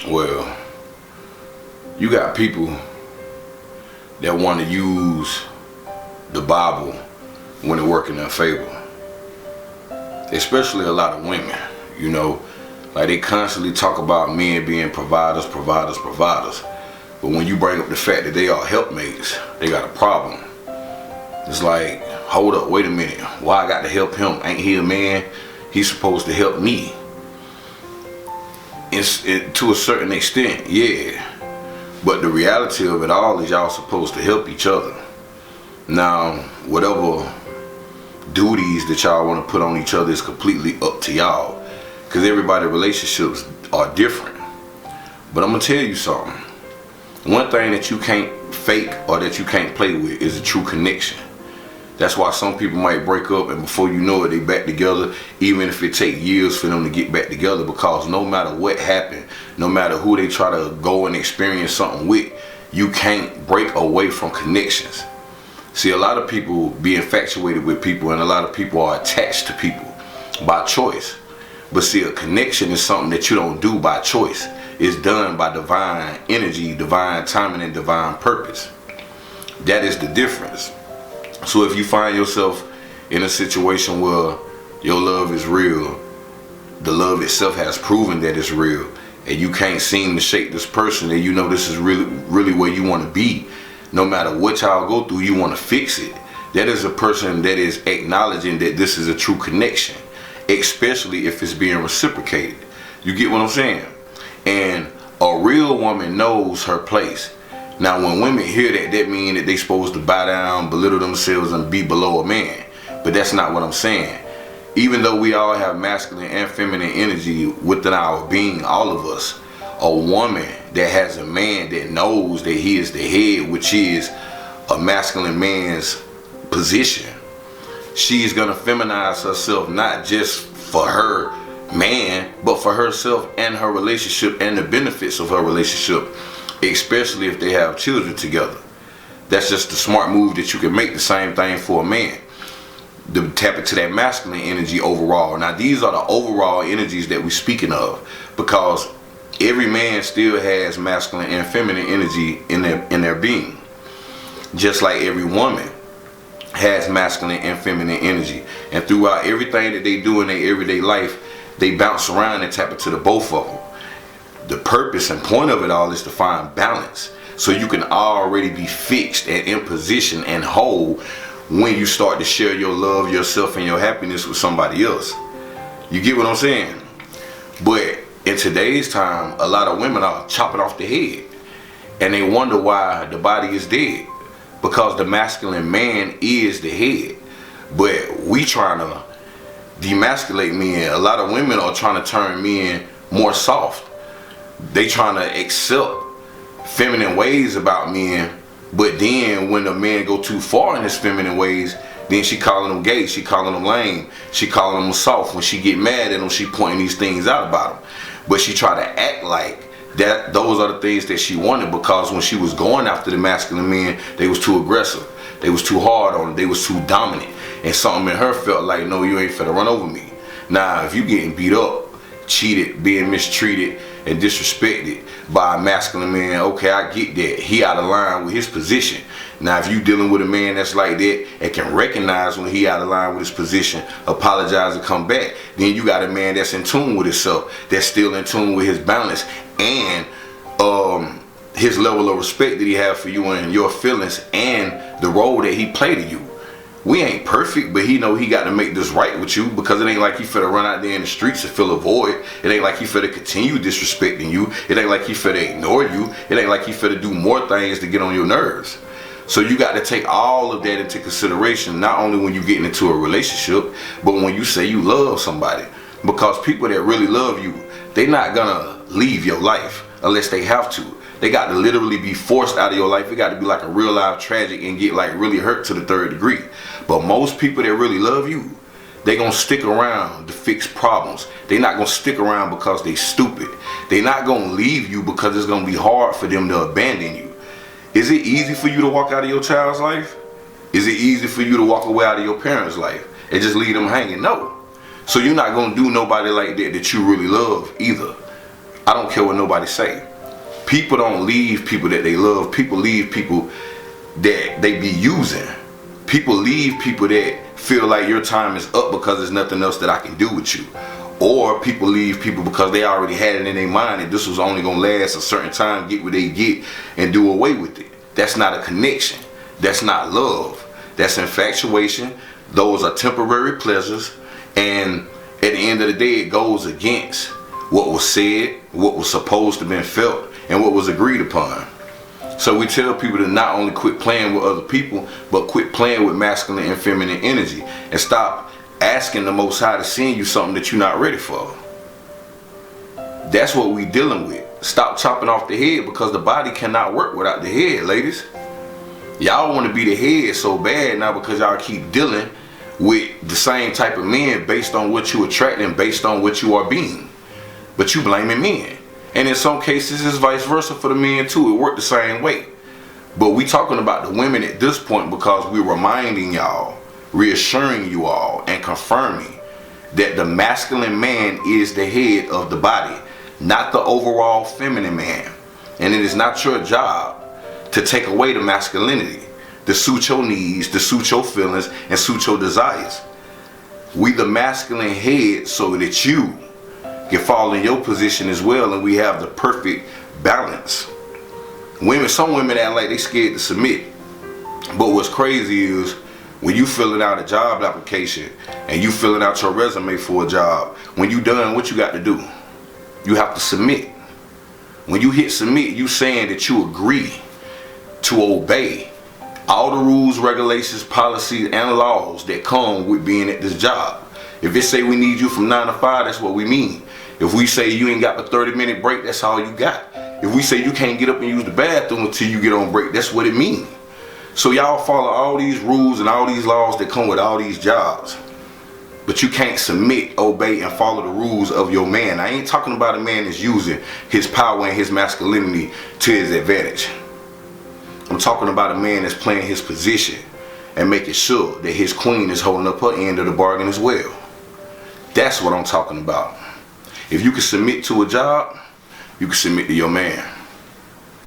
Well, you got people that want to use the Bible when it work in their favor. Especially a lot of women, you know. Like they constantly talk about men being providers. But when you bring up the fact that they are helpmates, they got a problem. It's like, hold up, wait a minute. Why I got to help him? Ain't he a man? He's supposed to help me. To a certain extent, yeah. But the reality of it all is y'all supposed to help each other. Now, whatever duties that y'all want to put on each other is completely up to y'all. Because everybody's relationships are different. But I'm going to tell you something. One thing that you can't fake or that you can't play with is a true connection. That's why some people might break up and before you know it, they back together, even if it take years for them to get back together, because no matter what happened, no matter who they try to go and experience something with, you can't break away from connections. See, a lot of people be infatuated with people and a lot of people are attached to people by choice. But see, a connection is something that you don't do by choice. It's done by divine energy, divine timing, and divine purpose. That is the difference. So if you find yourself in a situation where your love is real, the love itself has proven that it's real, and you can't seem to shake this person, and you know this is really where you want to be, no matter what y'all go through, you want to fix it. That is a person that is acknowledging that this is a true connection, especially if it's being reciprocated. You get what I'm saying? And a real woman knows her place. Now when women hear that, that means that they supposed to bow down, belittle themselves, and be below a man. But that's not what I'm saying. Even though we all have masculine and feminine energy within our being, all of us, a woman that has a man that knows that he is the head, which is a masculine man's position, she's gonna feminize herself not just for her man, but for herself and her relationship and the benefits of her relationship, especially if they have children together. That's just a smart move that you can make. The same thing for a man, to tap into that masculine energy overall. Now these are the overall energies that we're speaking of, because every man still has masculine and feminine energy in their being, just like every woman has masculine and feminine energy. And throughout everything that they do in their everyday life, they bounce around and tap into the both of them. The purpose and point of it all is to find balance, so you can already be fixed and in position and whole when you start to share your love, yourself, and your happiness with somebody else. You get what I'm saying? But in today's time, a lot of women are chopping off the head, and they wonder why the body is dead, because the masculine man is the head. But we trying to demasculate men. A lot of women are trying to turn men more soft. They trying to accept feminine ways about men, but then when the man go too far in his feminine ways, then she calling them gay, she calling them lame, she calling them soft. When she get mad at them, she pointing these things out about them. But she try to act like that those are the things that she wanted, because when she was going after the masculine men, they was too aggressive, they was too hard on them, they was too dominant, and something in her felt like, no, you ain't finna run over me. Now if you getting beat up, cheated, being mistreated, and disrespected by a masculine man, okay, I get that. He out of line with his position. Now if you dealing with a man that's like that and can recognize when he out of line with his position, apologize and come back, then you got a man that's in tune with himself, that's still in tune with his balance and his level of respect that he have for you and your feelings and the role that he play to you. We ain't perfect, but he know he got to make this right with you, because it ain't like he finna run out there in the streets and fill a void. It ain't like he finna continue disrespecting you. It ain't like he finna ignore you. It ain't like he finna do more things to get on your nerves. So you got to take all of that into consideration, not only when you getting into a relationship, but when you say you love somebody. Because people that really love you, they not gonna leave your life unless they have to. They got to literally be forced out of your life. It got to be like a real life tragic and get like really hurt to the third degree. But most people that really love you, they gonna stick around to fix problems. They not gonna stick around because they stupid. They not gonna leave you because it's gonna be hard for them to abandon you. Is it easy for you to walk out of your child's life? Is it easy for you to walk away out of your parents' life and just leave them hanging? No. So you're not gonna do nobody like that that you really love either. I don't care what nobody say. People don't leave people that they love. People leave people that they be using. People leave people that feel like your time is up because there's nothing else that I can do with you. Or people leave people because they already had it in their mind that this was only going to last a certain time, get what they get, and do away with it. That's not a connection. That's not love. That's infatuation. Those are temporary pleasures. And at the end of the day, it goes against what was said, what was supposed to have been felt, and what was agreed upon. So we tell people to not only quit playing with other people, but quit playing with masculine and feminine energy, and stop asking the Most High to send you something that you're not ready for. That's what we dealing with. Stop chopping off the head, because the body cannot work without the head, ladies. Y'all want to be the head so bad now because y'all keep dealing with the same type of men based on what you attract and based on what you are being. But you blaming men. And in some cases it's vice versa for the men too. It worked the same way. But we talking about the women at this point because we're reminding y'all, reassuring you all, and confirming that the masculine man is the head of the body, not the overall feminine man. And it is not your job to take away the masculinity, to suit your needs, to suit your feelings, and suit your desires. We the masculine head so that you can fall in your position as well, and we have the perfect balance. Some women act like they scared to submit. But what's crazy is when you filling out a job application and you filling out your resume for a job, when you done, what you got to do? You have to submit. When you hit submit, you saying that you agree to obey all the rules, regulations, policies, and laws that come with being at this job. If it say we need you from 9 to 5, that's what we mean. If we say you ain't got a 30-minute break, that's all you got. If we say you can't get up and use the bathroom until you get on break, that's what it means. So y'all follow all these rules and all these laws that come with all these jobs. But you can't submit, obey, and follow the rules of your man. I ain't talking about a man that's using his power and his masculinity to his advantage. I'm talking about a man that's playing his position and making sure that his queen is holding up her end of the bargain as well. That's what I'm talking about. If you can submit to a job, you can submit to your man.